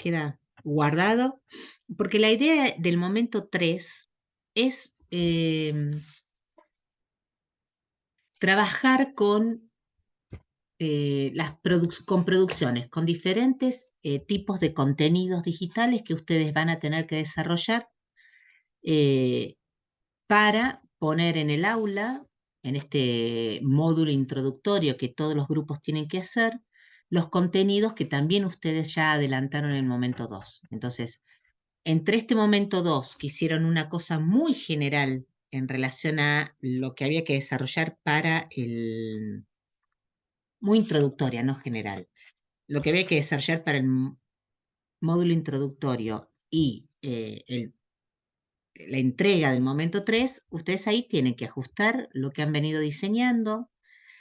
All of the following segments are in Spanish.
queda guardado, porque la idea del momento 3 es trabajar con, con producciones, con diferentes tipos de contenidos digitales que ustedes van a tener que desarrollar eh, para poner en el aula, en este módulo introductorio que todos los grupos tienen que hacer, los contenidos que también ustedes ya adelantaron en el momento 2. Entonces, entre este momento 2, que hicieron una cosa muy general en relación a lo que había que desarrollar para el, muy introductoria, no general, lo que había que desarrollar para el módulo introductorio y la entrega del momento 3, ustedes ahí tienen que ajustar lo que han venido diseñando,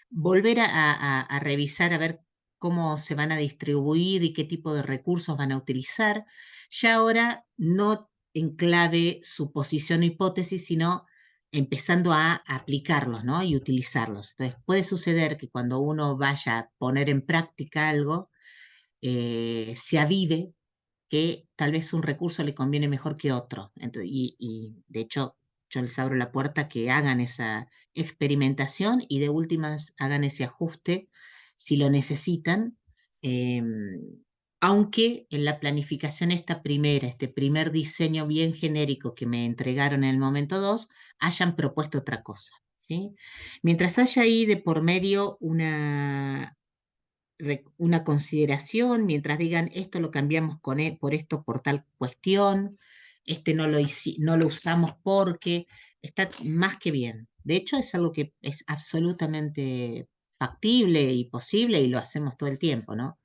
volver a revisar a ver cómo se van a distribuir y qué tipo de recursos van a utilizar. Ya ahora no en clave suposición o hipótesis, sino empezando a aplicarlos, ¿no? Y utilizarlos. Entonces, puede suceder que cuando uno vaya a poner en práctica algo, se avive que tal vez un recurso le conviene mejor que otro. Entonces, de hecho, yo les abro la puerta que hagan esa experimentación y de últimas hagan ese ajuste si lo necesitan. eh, Aunque en la planificación esta primera, este primer diseño bien genérico que me entregaron en el momento 2, hayan propuesto otra cosa, ¿sí? Mientras haya ahí de por medio una consideración, mientras digan esto lo cambiamos por esto, por tal cuestión, este no lo usamos porque está más que bien. De hecho, es algo que es absolutamente factible y posible y lo hacemos todo el tiempo, ¿no?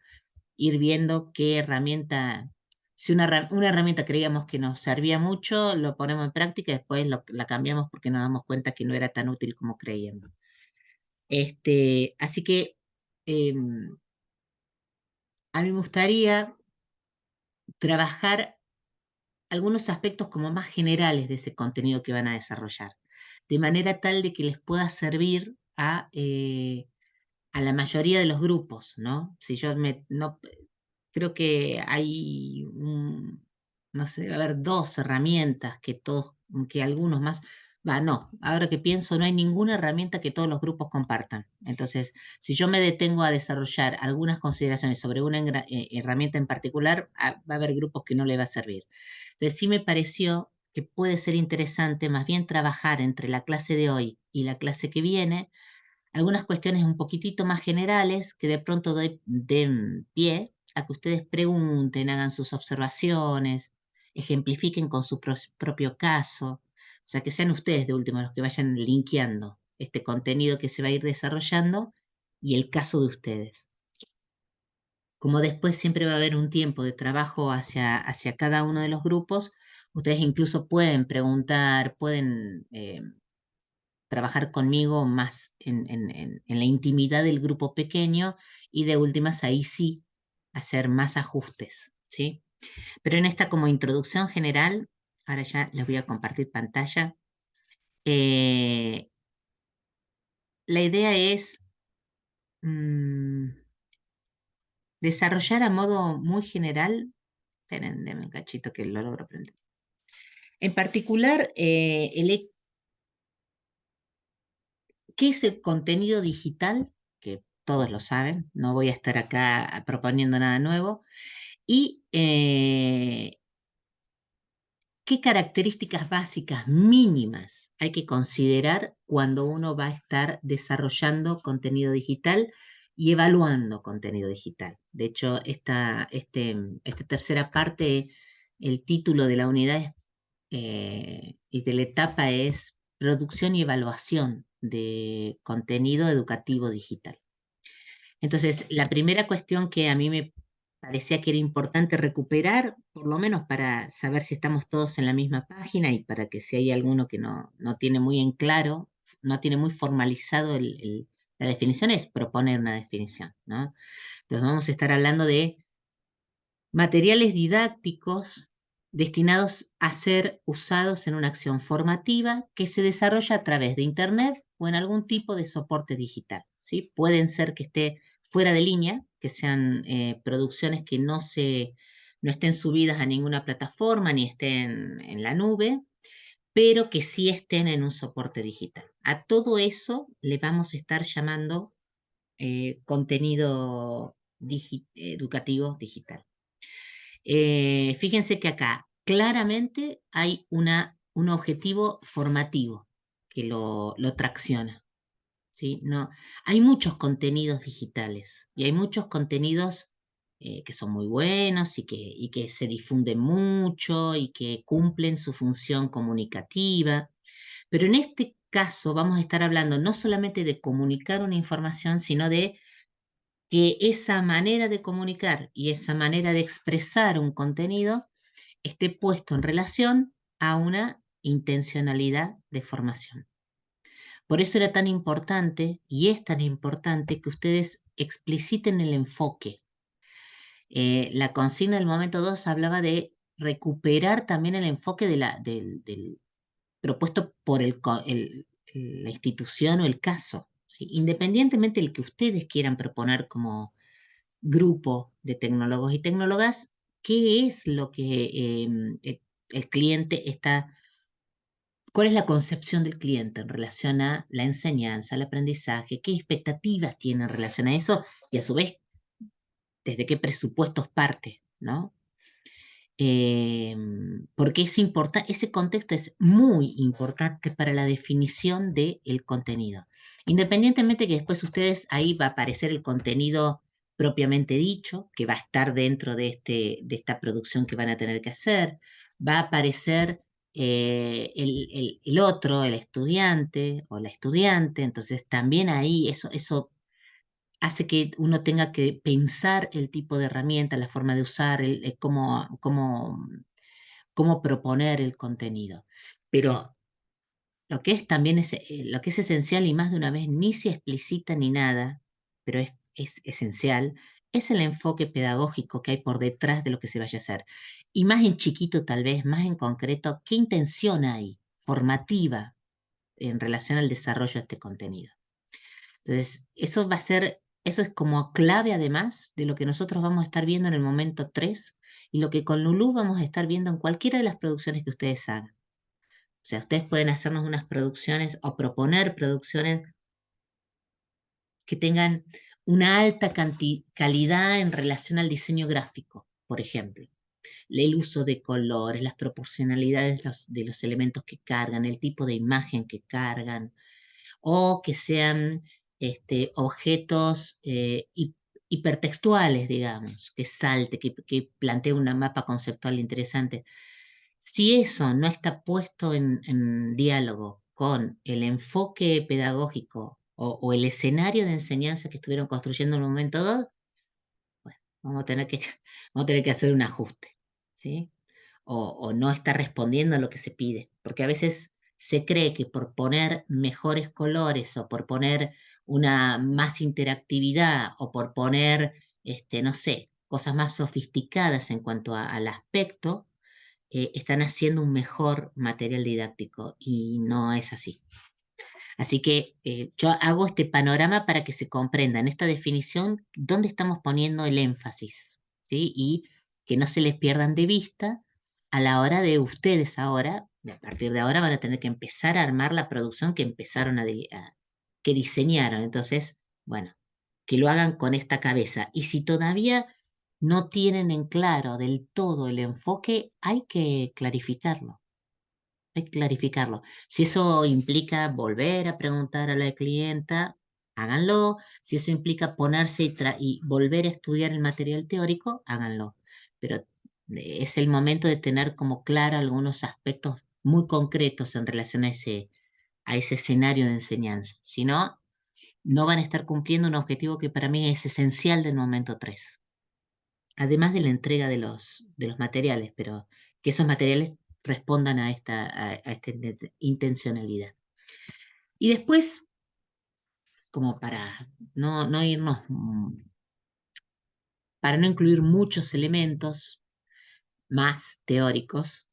Ir viendo qué herramienta, si una herramienta creíamos que nos servía mucho, lo ponemos en práctica y después la cambiamos porque nos damos cuenta que no era tan útil como creíamos. Así que a mí me gustaría trabajar algunos aspectos como más generales de ese contenido que van a desarrollar, de manera tal de que les pueda servir a la mayoría de los grupos, ¿no? Si yo no, creo que hay, no sé, debe haber dos herramientas que algunos más, no, ahora que pienso, no hay ninguna herramienta que todos los grupos compartan. Entonces, si yo me detengo a desarrollar algunas consideraciones sobre una herramienta en particular, va a haber grupos que no le va a servir. Entonces, sí me pareció que puede ser interesante más bien trabajar entre la clase de hoy y la clase que viene algunas cuestiones un poquitito más generales que de pronto den pie a que ustedes pregunten, hagan sus observaciones, ejemplifiquen con su propio caso, o sea, que sean ustedes de último los que vayan linkeando este contenido que se va a ir desarrollando y el caso de ustedes. Como después siempre va a haber un tiempo de trabajo hacia cada uno de los grupos, ustedes incluso pueden preguntar, pueden trabajar conmigo más en la intimidad del grupo pequeño y de últimas ahí sí hacer más ajustes, ¿sí? Pero en esta como introducción general, ahora ya les voy a compartir pantalla, eh, la idea es mm, desarrollar a modo muy general, esperen, denme un cachito que lo logro aprender. En particular, ¿qué es el contenido digital? Que todos lo saben, no voy a estar acá proponiendo nada nuevo. Y qué características básicas mínimas hay que considerar cuando uno va a estar desarrollando contenido digital y evaluando contenido digital. De hecho, esta tercera parte, el título de la unidad y de la etapa es Producción y Evaluación de Contenido Educativo Digital. Entonces, la primera cuestión que a mí me parecía que era importante recuperar, por lo menos para saber si estamos todos en la misma página y para que si hay alguno que no tiene muy en claro, no tiene muy formalizado la definición, es proponer una definición, ¿no? Entonces, vamos a estar hablando de materiales didácticos destinados a ser usados en una acción formativa que se desarrolla a través de Internet o en algún tipo de soporte digital, ¿sí? Pueden ser que esté fuera de línea, que sean producciones que no se no estén subidas a ninguna plataforma ni estén en la nube, pero que sí estén en un soporte digital. A todo eso le vamos a estar llamando contenido educativo digital. Fíjense que acá claramente hay un objetivo formativo que lo tracciona. ¿Sí? No, hay muchos contenidos digitales y hay muchos contenidos que son muy buenos y que se difunden mucho y que cumplen su función comunicativa, pero en este caso vamos a estar hablando no solamente de comunicar una información, sino de que esa manera de comunicar y esa manera de expresar un contenido esté puesto en relación a una intencionalidad de formación. Por eso era tan importante y es tan importante que ustedes expliciten el enfoque. La consigna del momento 2 hablaba de recuperar también el enfoque del propuesto por la institución o el caso, ¿sí? Independientemente del que ustedes quieran proponer como grupo de tecnólogos y tecnólogas, ¿qué es lo que el cliente está, cuál es la concepción del cliente en relación a la enseñanza, al aprendizaje, qué expectativas tiene en relación a eso y a su vez, desde qué presupuestos parte, ¿no? Porque ese contexto es muy importante para la definición del contenido. Independientemente que después ustedes, ahí va a aparecer el contenido propiamente dicho, que va a estar dentro de esta producción que van a tener que hacer, va a aparecer el otro, el estudiante o la estudiante, entonces también ahí eso hace que uno tenga que pensar el tipo de herramienta, la forma de usar, cómo proponer el contenido. Pero lo que es también lo que es esencial y más de una vez ni se explicita ni nada, pero es esencial, es el enfoque pedagógico que hay por detrás de lo que se vaya a hacer. Y más en chiquito tal vez, más en concreto, ¿qué intención hay formativa en relación al desarrollo de este contenido? Entonces, eso es como clave además de lo que nosotros vamos a estar viendo en el momento 3 y lo que con Lulú vamos a estar viendo en cualquiera de las producciones que ustedes hagan. O sea, ustedes pueden hacernos unas producciones o proponer producciones que tengan una alta calidad en relación al diseño gráfico, por ejemplo. El uso de colores, las proporcionalidades de los elementos que cargan, el tipo de imagen que cargan, o que sean objetos hipertextuales, digamos, que salte, que plantee una mapa conceptual interesante. Si eso no está puesto en diálogo con el enfoque pedagógico o el escenario de enseñanza que estuvieron construyendo en el momento 2, bueno, vamos a tener que hacer un ajuste, ¿sí? O no está respondiendo a lo que se pide, porque a veces se cree que por poner mejores colores o por poner una más interactividad o por poner, no sé, cosas más sofisticadas en cuanto al aspecto, están haciendo un mejor material didáctico y no es así. Así que yo hago este panorama para que se comprenda en esta definición dónde estamos poniendo el énfasis, ¿sí? Y que no se les pierdan de vista a la hora de ustedes ahora, a partir de ahora van a tener que empezar a armar la producción que empezaron que diseñaron. Entonces, bueno, que lo hagan con esta cabeza. Y si todavía no tienen en claro del todo el enfoque, hay que clarificarlo. Hay que clarificarlo. Si eso implica volver a preguntar a la clienta, háganlo. Si eso implica ponerse y volver a estudiar el material teórico, háganlo. Pero es el momento de tener como claro algunos aspectos muy concretos en relación a ese escenario de enseñanza. Si no, no van a estar cumpliendo un objetivo que para mí es esencial del momento 3. Además de la entrega de los materiales, pero que esos materiales respondan a esta intencionalidad. Y después, como para no irnos, para no incluir muchos elementos más teóricos,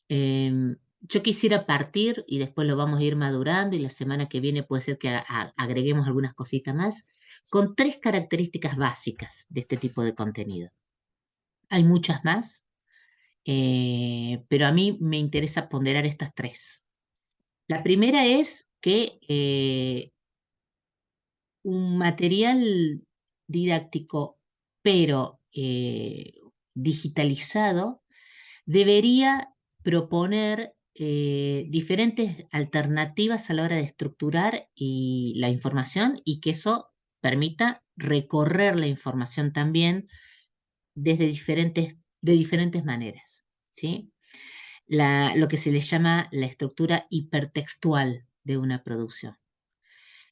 yo quisiera partir y después lo vamos a ir madurando y la semana que viene puede ser que agreguemos algunas cositas más, con 3 características básicas de este tipo de contenido. Hay muchas más, pero a mí me interesa ponderar estas tres. La primera es que un material didáctico, pero digitalizado, debería proponer diferentes alternativas a la hora de estructurar la información y que eso permita recorrer la información también desde de diferentes maneras, ¿sí? Lo que se le llama la estructura hipertextual de una producción.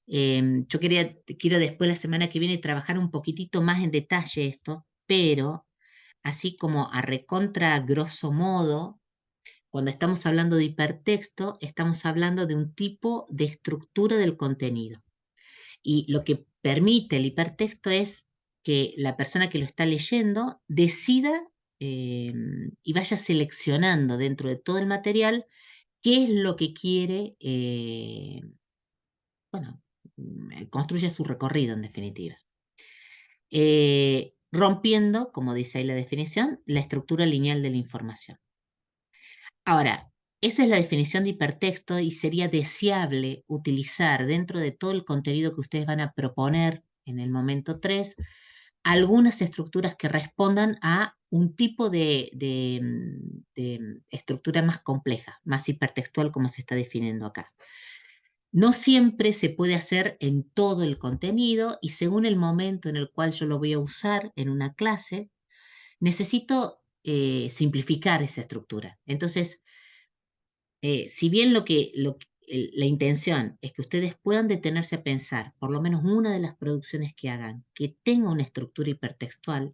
Yo quiero después la semana que viene trabajar un poquitito más en detalle esto, pero así como a recontra grosso modo, cuando estamos hablando de hipertexto, estamos hablando de un tipo de estructura del contenido. Y lo que permite el hipertexto es que la persona que lo está leyendo decida y vaya seleccionando dentro de todo el material qué es lo que quiere, bueno, construye su recorrido en definitiva. Rompiendo, como dice ahí la definición, la estructura lineal de la información. Ahora, esa es la definición de hipertexto y sería deseable utilizar dentro de todo el contenido que ustedes van a proponer en el momento 3 algunas estructuras que respondan a un tipo de estructura más compleja, más hipertextual como se está definiendo acá. No siempre se puede hacer en todo el contenido y según el momento en el cual yo lo voy a usar en una clase, necesito simplificar esa estructura. Entonces, si bien la intención es que ustedes puedan detenerse a pensar, por lo menos una de las producciones que hagan, que tenga una estructura hipertextual,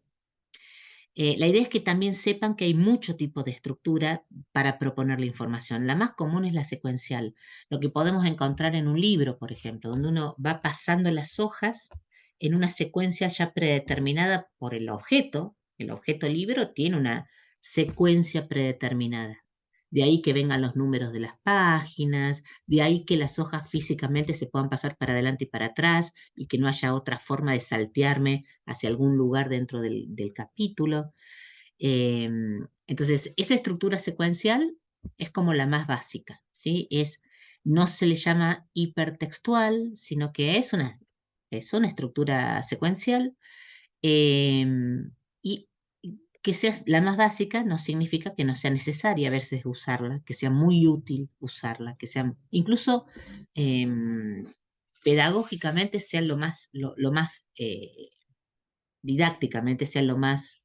la idea es que también sepan que hay mucho tipo de estructura para proponer la información. La más común es la secuencial, lo que podemos encontrar en un libro, por ejemplo, donde uno va pasando las hojas en una secuencia ya predeterminada por el objeto. El objeto libro tiene una secuencia predeterminada. De ahí que vengan los números de las páginas, de ahí que las hojas físicamente se puedan pasar para adelante y para atrás y que no haya otra forma de saltearme hacia algún lugar dentro del capítulo. Eh, entonces, esa estructura secuencial es como la más básica, ¿sí? No se le llama hipertextual, sino que es una estructura secuencial. eh, y que sea la más básica no significa que no sea necesaria a veces usarla, que sea muy útil usarla, que sea incluso pedagógicamente sea lo más didácticamente sea lo más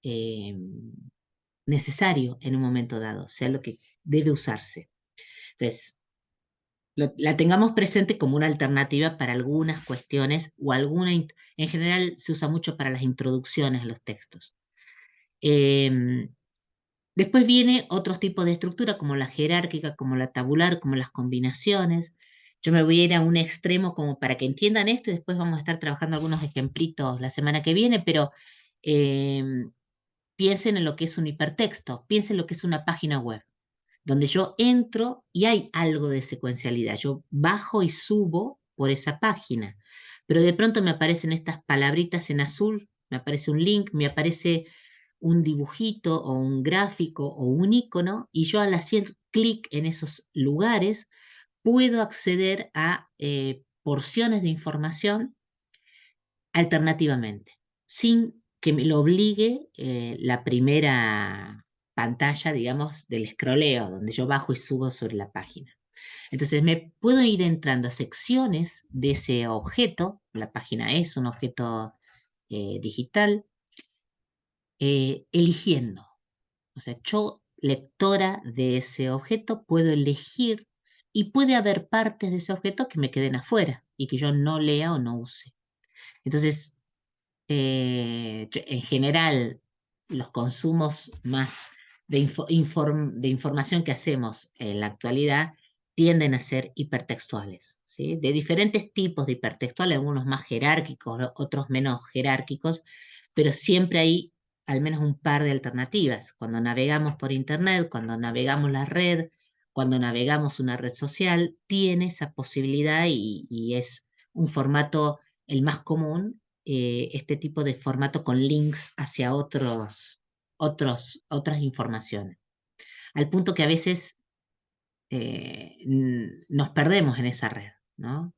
eh, necesario en un momento dado, sea lo que debe usarse. Entonces, la tengamos presente como una alternativa para algunas cuestiones o en general se usa mucho para las introducciones a los textos. Eh, Después viene otros tipos de estructura, como la jerárquica, como la tabular, como las combinaciones. Yo me voy a ir a un extremo como para que entiendan esto y después vamos a estar trabajando algunos ejemplitos la semana que viene, pero eh, piensen en lo que es un hipertexto, piensen en lo que es una página web, donde yo entro y hay algo de secuencialidad. Yo bajo y subo por esa página, pero de pronto me aparecen estas palabritas en azul, me aparece un link, me aparece un dibujito o un gráfico o un icono y yo al hacer clic en esos lugares puedo acceder a porciones de información alternativamente, sin que me lo obligue la primera pantalla, digamos, del scrolleo, donde yo bajo y subo sobre la página. Entonces me puedo ir entrando a secciones de ese objeto, la página es un objeto digital, eligiendo. O sea, yo, lectora de ese objeto, puedo elegir y puede haber partes de ese objeto que me queden afuera y que yo no lea o no use. Entonces, en general, los consumos más de información que hacemos en la actualidad tienden a ser hipertextuales, ¿sí? De diferentes tipos de hipertextuales, algunos más jerárquicos, otros menos jerárquicos, pero siempre hay al menos un par de alternativas. Cuando navegamos por Internet, cuando navegamos la red, cuando navegamos una red social, tiene esa posibilidad y es un formato el más común, este tipo de formato con links hacia otros otras informaciones. Al punto que a veces nos perdemos en esa red, ¿no?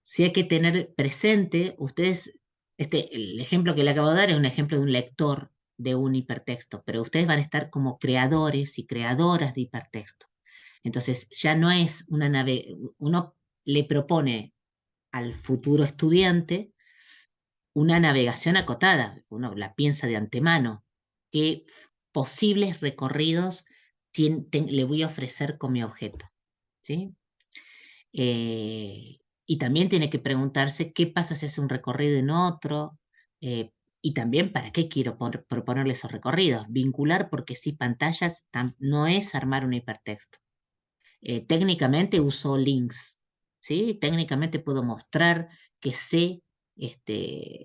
Sí hay que tener presente, ustedes, el ejemplo que le acabo de dar es un ejemplo de un lector de un hipertexto, pero ustedes van a estar como creadores y creadoras de hipertexto. Entonces ya no es uno le propone al futuro estudiante una navegación acotada, uno la piensa de antemano, qué posibles recorridos le voy a ofrecer con mi objeto, ¿sí? Y también tiene que preguntarse qué pasa si hace un recorrido en otro, eh, y también para qué quiero proponerle esos recorridos. Vincular porque sí pantallas no es armar un hipertexto. Técnicamente uso links, ¿sí? Técnicamente puedo mostrar que sé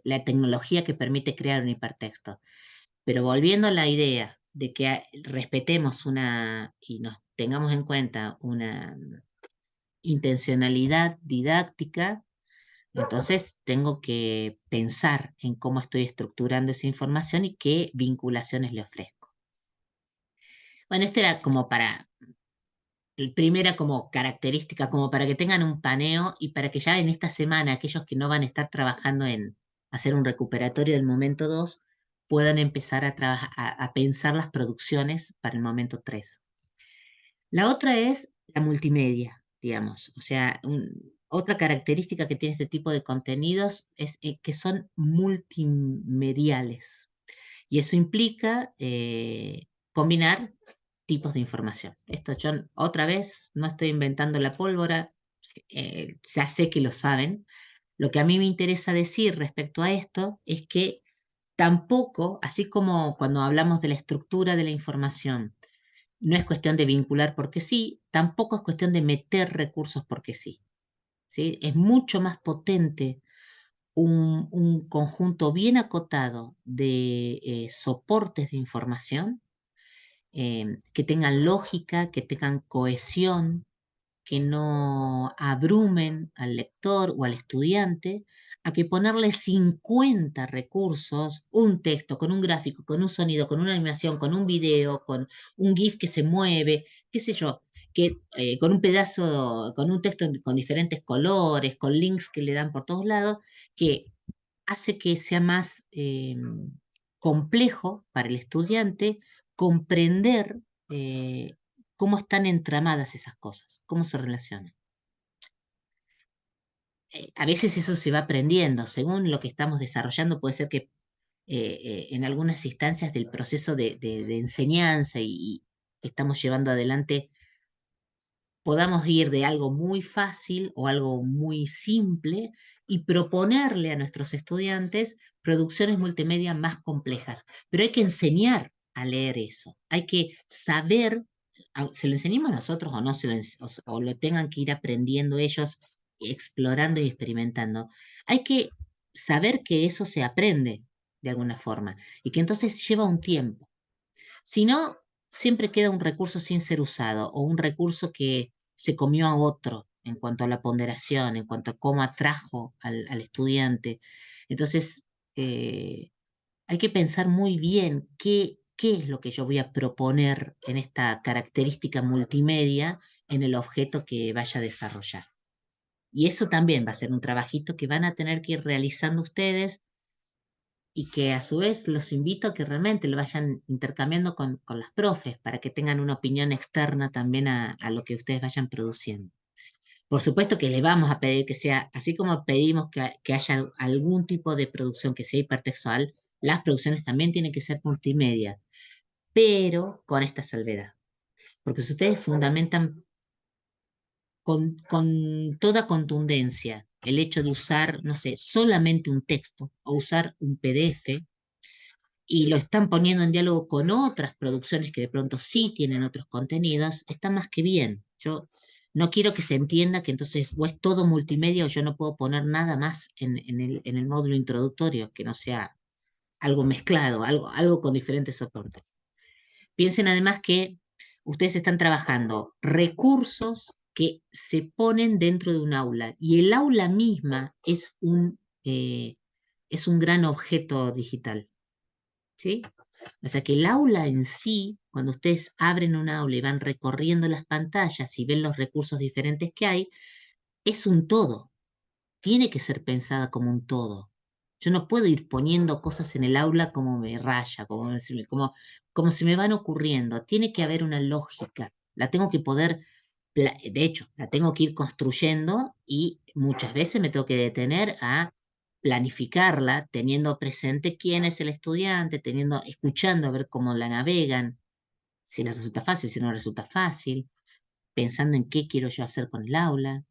la tecnología que permite crear un hipertexto. Pero volviendo a la idea de que respetemos y nos tengamos en cuenta una intencionalidad didáctica, entonces tengo que pensar en cómo estoy estructurando esa información y qué vinculaciones le ofrezco. Bueno, esto era como primera como característica, como para que tengan un paneo y para que ya en esta semana aquellos que no van a estar trabajando en hacer un recuperatorio del momento 2 puedan empezar a pensar las producciones para el momento 3. La otra es la multimedia, digamos. O sea, otra característica que tiene este tipo de contenidos es que son multimediales. Y eso implica combinar tipos de información. Esto yo otra vez no estoy inventando la pólvora, ya sé que lo saben. Lo que a mí me interesa decir respecto a esto es que tampoco, así como cuando hablamos de la estructura de la información, no es cuestión de vincular porque sí, tampoco es cuestión de meter recursos porque sí. ¿Sí? Es mucho más potente un conjunto bien acotado de soportes de información que tengan lógica, que tengan cohesión, que no abrumen al lector o al estudiante, a que ponerle 50 recursos, un texto, con un gráfico, con un sonido, con una animación, con un video, con un GIF que se mueve, qué sé yo, que con un pedazo, con un texto con diferentes colores, con links que le dan por todos lados, que hace que sea más complejo para el estudiante comprender cómo están entramadas esas cosas, cómo se relacionan. A veces eso se va aprendiendo, según lo que estamos desarrollando, puede ser que en algunas instancias del proceso de enseñanza y que estamos llevando adelante podamos ir de algo muy fácil o algo muy simple y proponerle a nuestros estudiantes producciones multimedia más complejas. Pero hay que enseñar a leer eso, hay que saber, se lo enseñemos nosotros o no, o lo tengan que ir aprendiendo ellos, explorando y experimentando. Hay que saber que eso se aprende de alguna forma y que entonces lleva un tiempo. Si no, siempre queda un recurso sin ser usado o un recurso que se comió a otro en cuanto a la ponderación, en cuanto a cómo atrajo al estudiante. Entonces, hay que pensar muy bien qué es lo que yo voy a proponer en esta característica multimedia en el objeto que vaya a desarrollar. Y eso también va a ser un trabajito que van a tener que ir realizando ustedes y que a su vez los invito a que realmente lo vayan intercambiando con las profes para que tengan una opinión externa también a lo que ustedes vayan produciendo. Por supuesto que le vamos a pedir que sea, así como pedimos que haya algún tipo de producción que sea hipertextual, las producciones también tienen que ser multimedia, pero con esta salvedad. Porque si ustedes fundamentan con toda contundencia el hecho de usar, no sé, solamente un texto o usar un PDF, y lo están poniendo en diálogo con otras producciones que de pronto sí tienen otros contenidos, está más que bien. Yo no quiero que se entienda que entonces o es todo multimedia o yo no puedo poner nada más en el módulo introductorio que no sea algo mezclado, algo con diferentes soportes. Piensen además que ustedes están trabajando recursos que se ponen dentro de un aula y el aula misma es un gran objeto digital. ¿Sí? O sea que el aula en sí, cuando ustedes abren un aula y van recorriendo las pantallas y ven los recursos diferentes que hay, es un todo. Tiene que ser pensada como un todo. Yo no puedo ir poniendo cosas en el aula como me raya, como se me van ocurriendo. Tiene que haber una lógica. La tengo que poder, de hecho, la tengo que ir construyendo y muchas veces me tengo que detener a planificarla, teniendo presente quién es el estudiante, escuchando a ver cómo la navegan, si les resulta fácil, si no les resulta fácil, pensando en qué quiero yo hacer con el aula.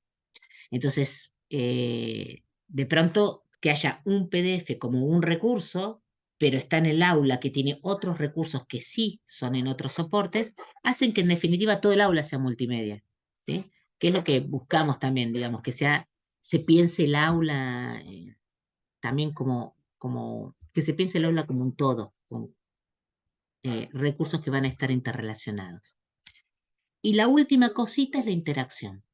Entonces, de pronto que haya un PDF como un recurso, pero está en el aula que tiene otros recursos que sí son en otros soportes, hacen que en definitiva todo el aula sea multimedia, ¿sí? Que es lo que buscamos también, digamos, se piense el aula también que se piense el aula como un todo, con recursos que van a estar interrelacionados. Y la última cosita es la interacción.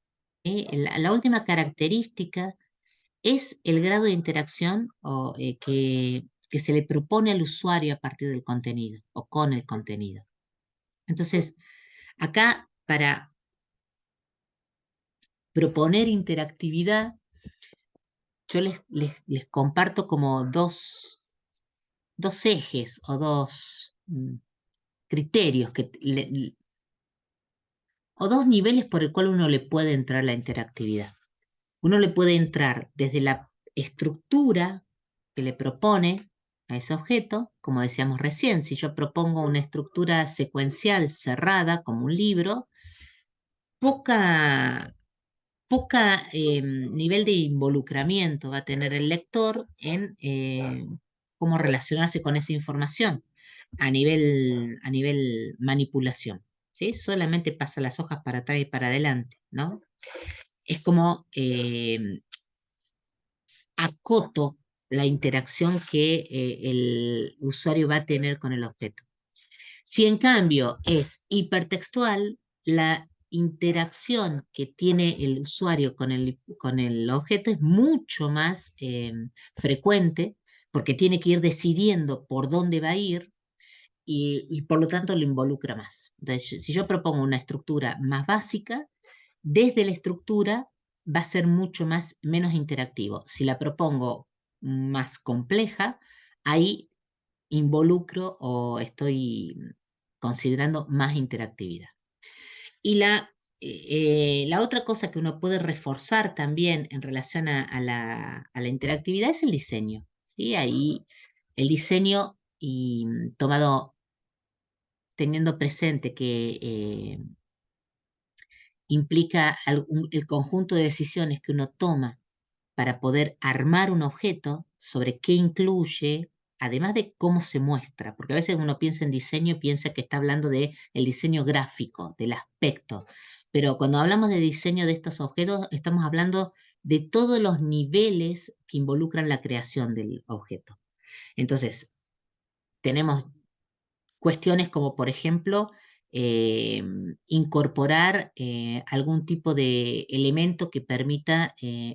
La última característica es el grado de interacción que se le propone al usuario a partir del contenido o con el contenido. Entonces, acá para proponer interactividad, yo les comparto como dos ejes o dos criterios o dos niveles por el cual uno le puede entrar a la interactividad. Uno le puede entrar desde la estructura que le propone a ese objeto, como decíamos recién, si yo propongo una estructura secuencial cerrada como un libro, poca nivel de involucramiento va a tener el lector en cómo relacionarse con esa información a nivel manipulación. ¿Sí? Solamente pasa las hojas para atrás y para adelante, ¿no? Es como acoto la interacción que el usuario va a tener con el objeto. Si en cambio es hipertextual, la interacción que tiene el usuario con el objeto es mucho más frecuente porque tiene que ir decidiendo por dónde va a ir y por lo tanto lo involucra más. Entonces, si yo propongo una estructura más básica, desde la estructura va a ser mucho menos interactivo. Si la propongo más compleja, ahí involucro o estoy considerando más interactividad. Y la otra cosa que uno puede reforzar también en relación a la interactividad es el diseño. ¿Sí? Ahí el diseño y teniendo presente que implica el conjunto de decisiones que uno toma para poder armar un objeto sobre qué incluye, además de cómo se muestra, porque a veces uno piensa en diseño y piensa que está hablando de el diseño gráfico, del aspecto, pero cuando hablamos de diseño de estos objetos, estamos hablando de todos los niveles que involucran la creación del objeto. Entonces, tenemos cuestiones como, por ejemplo, eh, incorporar algún tipo de elemento que permita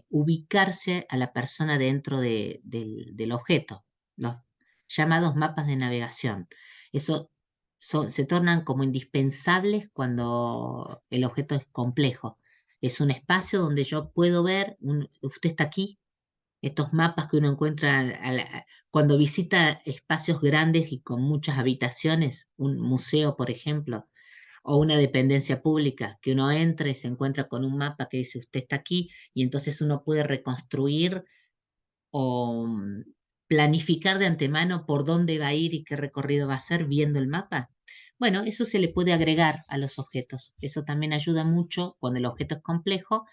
ubicarse a la persona dentro del objeto, los llamados mapas de navegación. Eso se tornan como indispensables cuando el objeto es complejo. Es un espacio donde yo puedo ver, usted está aquí, estos mapas que uno encuentra cuando visita espacios grandes y con muchas habitaciones, un museo, por ejemplo, o una dependencia pública, que uno entra y se encuentra con un mapa que dice usted está aquí y entonces uno puede reconstruir o planificar de antemano por dónde va a ir y qué recorrido va a hacer viendo el mapa. Bueno, eso se le puede agregar a los objetos. Eso también ayuda mucho cuando el objeto es complejo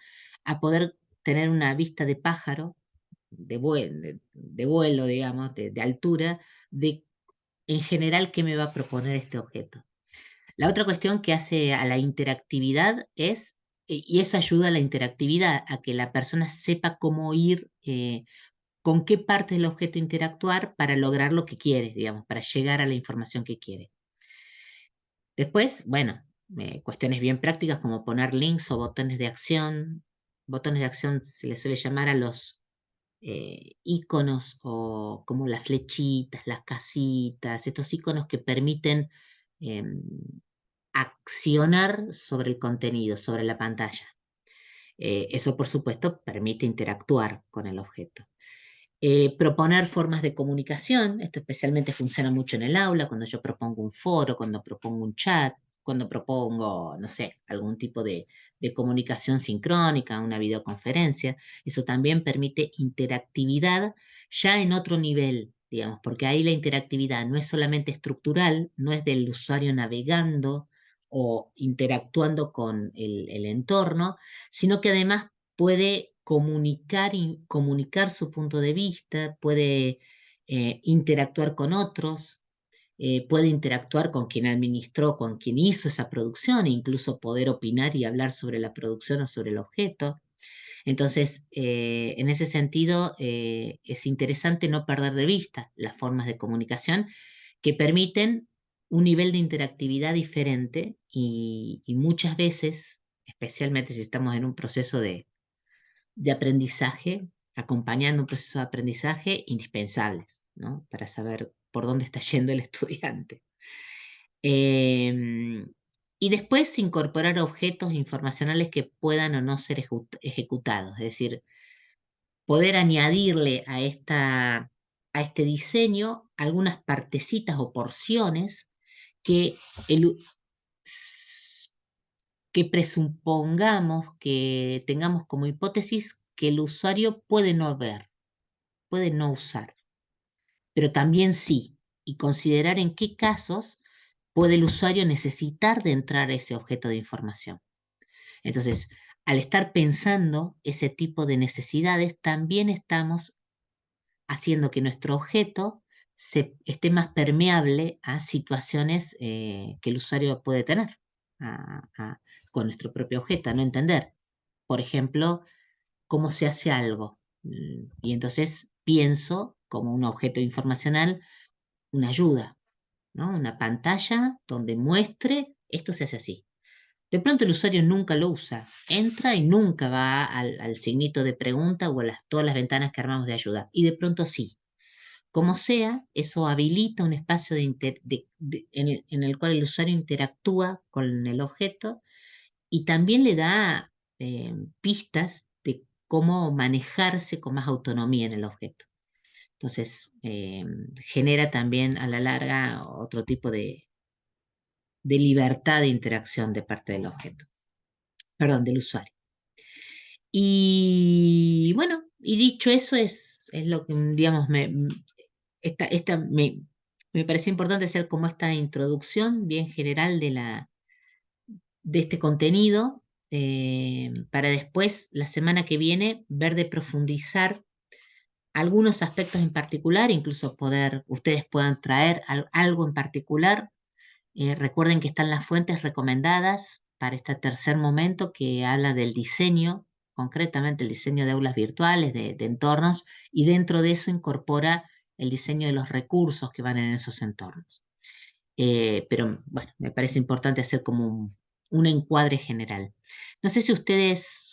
a poder tener una vista de pájaro de vuelo, digamos, de altura, de en general qué me va a proponer este objeto. La otra cuestión que hace a la interactividad y eso ayuda a la interactividad, a que la persona sepa cómo ir, con qué parte del objeto interactuar para lograr lo que quiere, digamos, para llegar a la información que quiere. Después, bueno, cuestiones bien prácticas como poner links o botones de acción. Botones de acción se le suele llamar a los iconos o como las flechitas, las casitas, estos iconos que permiten em, accionar sobre el contenido, sobre la pantalla. Eso, por supuesto, permite interactuar con el objeto. Proponer formas de comunicación, esto especialmente funciona mucho en el aula, cuando yo propongo un foro, cuando propongo un chat, cuando propongo, no sé, algún tipo de comunicación sincrónica, una videoconferencia. Eso también permite interactividad ya en otro nivel, digamos, porque ahí la interactividad no es solamente estructural, no es del usuario navegando o interactuando con el entorno, sino que además puede comunicar su punto de vista, puede interactuar con otros, puede interactuar con quien administró, con quien hizo esa producción, e incluso poder opinar y hablar sobre la producción o sobre el objeto. Entonces, en ese sentido, es interesante no perder de vista las formas de comunicación que permiten un nivel de interactividad diferente y muchas veces, especialmente si estamos en un proceso de aprendizaje, acompañando un proceso de aprendizaje indispensables, ¿no? Para saber por dónde está yendo el estudiante. Y después incorporar objetos informacionales que puedan o no ser ejecutados, es decir, poder añadirle a este diseño algunas partecitas o porciones que, el, que presupongamos, que tengamos como hipótesis que el usuario puede no ver, puede no usar, pero también sí, y considerar en qué casos puede el usuario necesitar de entrar a ese objeto de información. Entonces, al estar pensando ese tipo de necesidades, también estamos haciendo que nuestro objeto esté más permeable a situaciones que el usuario puede tener con nuestro propio objeto, a no entender. Por ejemplo, cómo se hace algo. Y entonces pienso como un objeto informacional, una ayuda, ¿no? Una pantalla donde muestre esto se hace así. De pronto el usuario nunca lo usa, entra y nunca va al signito de pregunta o a todas las ventanas que armamos de ayuda. Y de pronto sí. Como sea, eso habilita un espacio en el cual el usuario interactúa con el objeto y también le da pistas de cómo manejarse con más autonomía en el objeto. Entonces, genera también a la larga otro tipo de libertad de interacción de parte del objeto, perdón, del usuario. Y bueno, y dicho eso es lo que, digamos, me parece importante hacer como esta introducción bien general de este contenido, para después, la semana que viene, ver de profundizar algunos aspectos en particular, incluso ustedes puedan traer algo en particular. Recuerden que están las fuentes recomendadas para este tercer momento que habla del diseño, concretamente el diseño de aulas virtuales, de entornos, y dentro de eso incorpora el diseño de los recursos que van en esos entornos. Pero bueno, me parece importante hacer como un encuadre general. No sé si ustedes